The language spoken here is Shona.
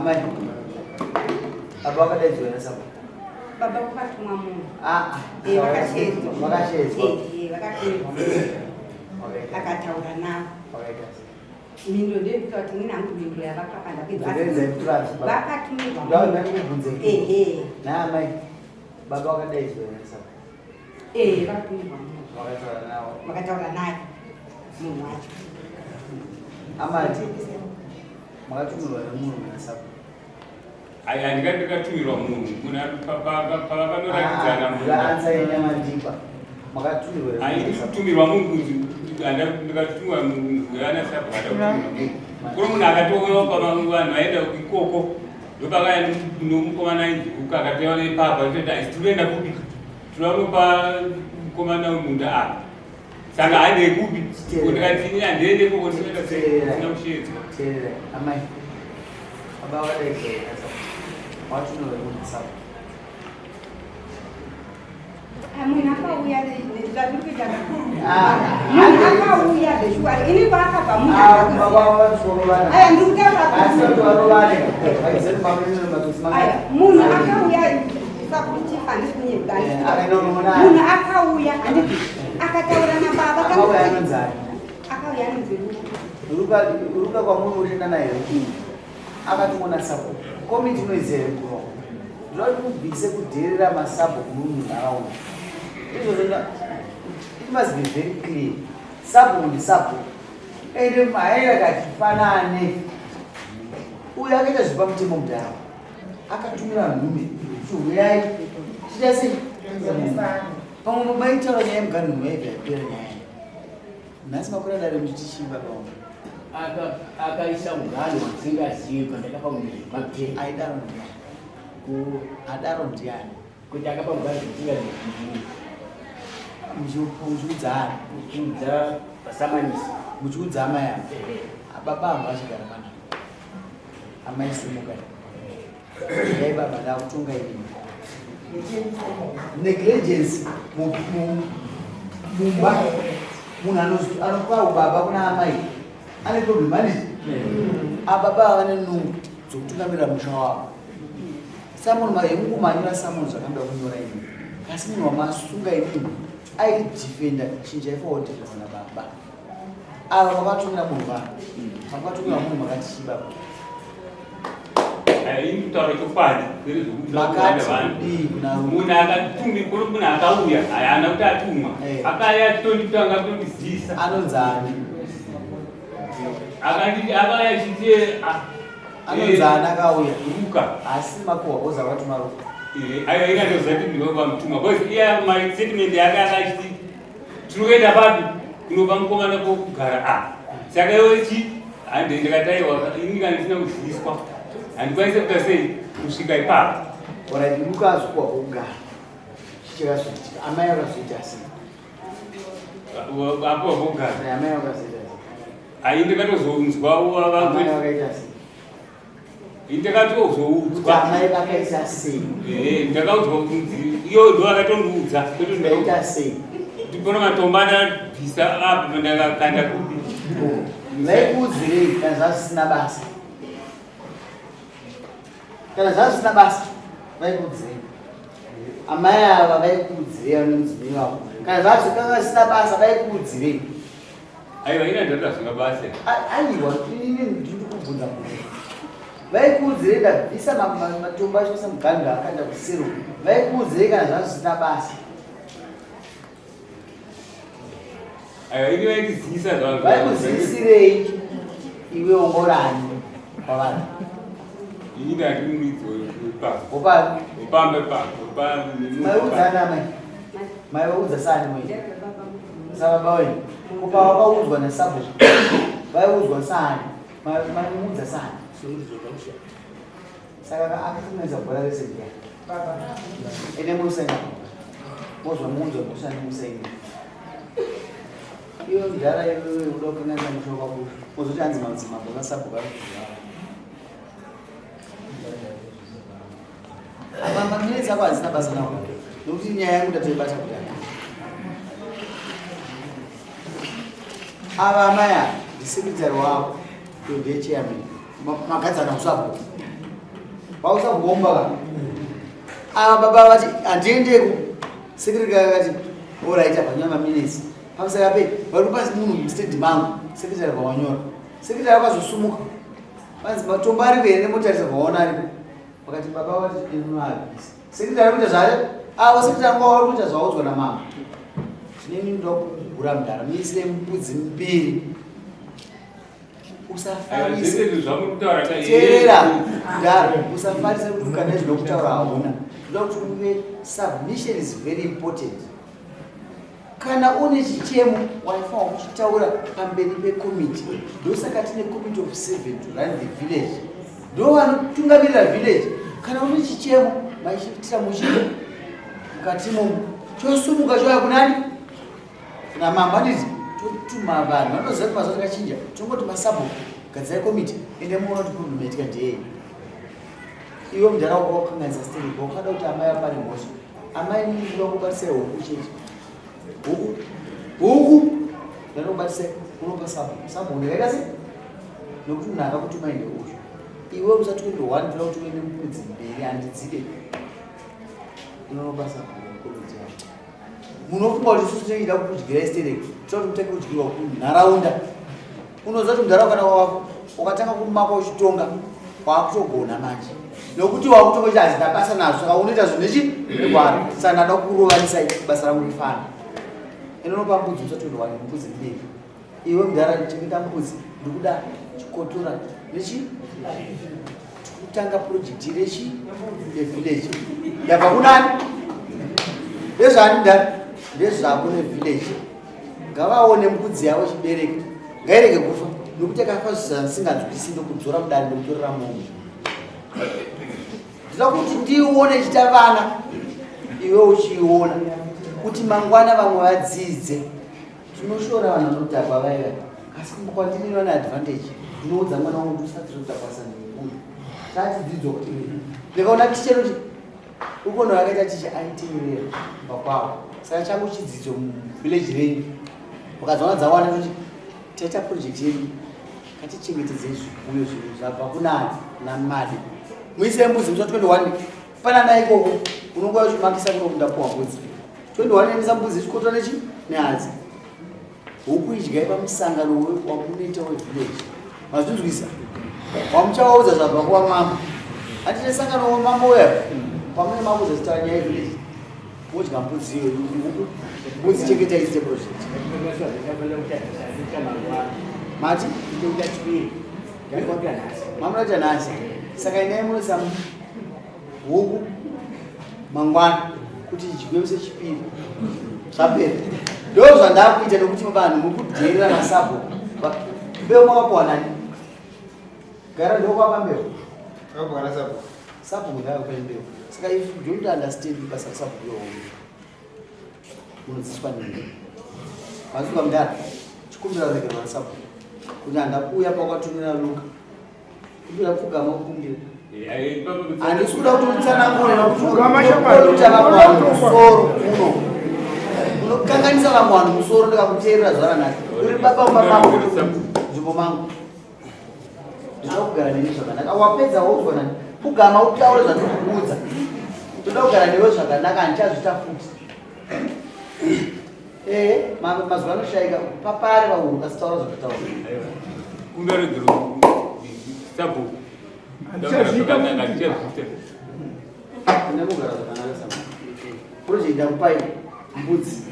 Amai. Apa kata jual siapa? Baba kukatumwa munhu. Vakashedzwa. Akataura navo. Mindo ndekuti kuti ninangu mindo yavakapanda vakatumirwa. Naamai. Baba wakadai jual siapa? Vakatumirwa munhu. Vakataura naye munhu wacho. Amati. Makatumirwa nemunhu siapa? Ndikatumirwa munhu pavanoratidza ndikatumirwa munhu ndikatumirwa ana sabhuku kuri munhu akatouyawo vanhu vaenda ikoko ndopakaya nomukomana ainzvuka akateva nepapa toita isi tinoenda kupi tinopa mukomana munda apa saka haendei kupi ndikati ini handiende ikoko ndinoenda sina kushedzwa. Amai baba wakadai watu ndio wanasema munhu akauya ndezvazvirikuita akauya zveshua ini kwaakabva munhu akauya sakuchifa munhu akauya akataura nababa akauya anonzi ruka kwa munhu ulienda naye akatumona Sabhuku komiti inoizere kuno ndinoti kubvise kudherera masabhuku munharaunda izvozvo it must be very clear. Sabhuku ndisabhuku ende maera katifanane uyo akaita zvepamutemo mudhara akatumira nhume kuti uyai chita sei pamwe maitaura nyaya mugani mwaibvapera nyaya nhasi makore adare muchitichimba pamwe akaisa mugano wasingazivi pandakapa mapeni adaro ndiani kuti akapa mugano wasingazivi muchiudzana muchiudza pasamanisi muchiudza amai avo baba angu achigara pana amai simuka dai baba ndakutonga ini negligence mumba munhu anopa ubaba kuna amai ane problem ani ababa vane nungu dzokutungamira musha wavo Samuel mayemungumanira Samuel zvakamba kunyora ini kasi munhu wamasunga ini aidifenda chinja ifowotekerana baba ava makatumira munhu vanhu makatumira munhu makati chibaba ini kutaura chokwadi munhu akatumirwa munhu akauya haana kuti atumwa akaya achitonditanga kutondiziisa anonzani akaya achiti anonzani akauya ruka asi makuhwa koza vatuma ruka aikandoziva kuti ndinopa mutumwa bcause iya mastatement yake akachiti tinoenda papi kunopa mukomana pokugara saka iwechi handendikataiwa inika ndisina kuziviswa handikwanise kuta sei kusvika ipapo orit ruka azvikwa kugara chichakazoitika amai akazoita sei apo pokugara amai akazoita sei ndikatozonzwa vakaita sei ndakatozoudzwa amai vakaita sei ndakaudzwa kunzi iyo ndo akatondiudza ndaita sei ndipona matombo anabvisa apa pandakakanda kupi vaikuudzirei kana zvazvisina basa kana zvazvisina basa vaikuudzirei amai ava vaikuudzirei vanomudzimai vavo kana zvazvikanga zvisina basa vaikuudzirei aiwa ina ndatoda zvina basa aiwa ini ndiri kubvunza munhu vaikuudzirei ndabvisa matombo acho semuganga akaenda kusero vaikuudzirei kana zvazvisina basa aiwa ini vaitiziisa vaikuzivisirei iwe ongorani pavanhu ini ndati muridzi opambe maiudzana mai maivaudza sani mwei sababa wenyu kupa wakaudzwa nasabhuku vaiudzwa sani maimuudza sani saka akafunganisa bhora rese ndiani ene musaina mozva muunzwa kushani musaini iyo ndara iyoyo uda kukanganisa mushoka kuyo mozoti hanzi madzimambo kasabhuku arikuzvaa maminitsi ako hazina basa nako nokuti nyaya yangu ndatoibata kudana ava amai ava ndisekretari wavo ndecheyamini makadzana kusabhuku vausagomba baba vati handiendeko sekretary akati oraita panyama minutes pamusaka pe vari pasi munhu mustedi mangu sekretary vawanyora sekretary akazosumuka vanzi matombo ari kuhere nemotarisa vaona aripo vakati baba vati inoavhisa sekretary akuita zvare avo sekretary anga vari kuita zvaudzwa namama zvineni ndoda kugura mudhara muisire mbudzi mbiri usafarisa mudhara usafarisa kuti kana zvinokutaura hauna ndoda kuti uve submission is very important kana une chichemo waifanwa kuchitaura pamberi pekomiti ndosaka tine committee of 7 to run the village ndo vanotungamirira village kana une chichemo maichitira muchito mukatimo chosumuka choya kunani namama nditi totuma vanhu vanoziva kuti mazuva takachinja tongoti masabhuku gadzai komiti ende muona kuti problem yaitika ndeyei iwe mundaraunda wakanganisa steripo ukada kuti amai apane mhosva amai ninoda kubatisai huku chete huku ndanokubatisai unopa sabhuku ndikaita se nokuti munhu akakutuma ende uzvo iwe usati kuende 1 toda kuti uende mbudzi mbiri handidzide unonopa sabhuku komiti yao munofunga kuti isusu tinoida kudyira estereki toda kuti mutenge kudyirwa kunharaunda unoziva kuti mundaraunda kana wako ukatanga kumaka uchitonga wakutogona manje nokuti wakutonga kuti hazina basa nazvo saka unoita zvinechi negwara saka ndada kurovanisai basa rangu rifana inonopa mbudzi usati kuende 1 mbudzi mbiri iwe mundaraunda chengeta mbudzi ndikuda chikotora nechi kutanga projekti rechi revillage yabva kunani ndezvani ndani ndezvako nevillage ngavaone mbudzi yavo chibereki ngairege kufa nokuti akafa zvisinganzwisi ndokudzora mudare ndokutorera mombe ndida kuti ndione chita vana iwe uchiona kuti mangwana vamwe vadzidze tinoshora vanhu vanodhakwa vaiva asi kwandinina neadvantage ndinoudza mwana wangu kuti usati zvotakwasa nefundo tati dzidzo kuti ndikaona tiche kuti ukono vakaita tiche aiteerera kubva kwavo saka changu chidzidzo muvillage renyu ukazona dzawana kuti taita project yedu katichengetedzei zvikuyo zvinhu zvabva kunani namade muise mbudzi musa 21 panana ikoko unonga uchimakisa kuno kundapuwa mbudzi 21 endesa mbudzi chikoto nechi nehadzi huku idyai pamusangano wamunoita wevillage mazvinzwisa wamuchawaudza zvabva kuwa mama hatine sangano wamama uya pamune maudza zitaura nyaya yevillage modya mbudzi iyo mbudzi chengetaiite project mati mamunoita nhasi saka inai munoisa huku mangwana kuti idywe sechipiri zvapera ndo zvandakuita nokuti vanhu mukudherera masabhuku mbeu makapuwa nani gara ndokwapa mbeu sabhuku ndakakupa mbeu saka if you don't understand basa sabhuku yohombe unodzidziswa nini mazuva mudara chikumbira kuregerwa sabhuku kuti handakuuya pakwatumira luka kumbira pfugama kukumbira handisi kuda kuti utsanangure nokuti vamwe vanhu musoro uno unokanganisa vamwe vanhu musoro ndikakuteerera zvaranhasi uri baba umamako nzvimbo mangu ndinoda kugara neni zvakanaka wapedza woudzwa nani pfugama utaure zvatikuudza toda kugara newe zvakanaka handichazvita futi mazuva anoshayika papare vahuru kasitaura zvakataura kundaregero sabhuku ndakugara zvakanaka sama project akupai mbudzi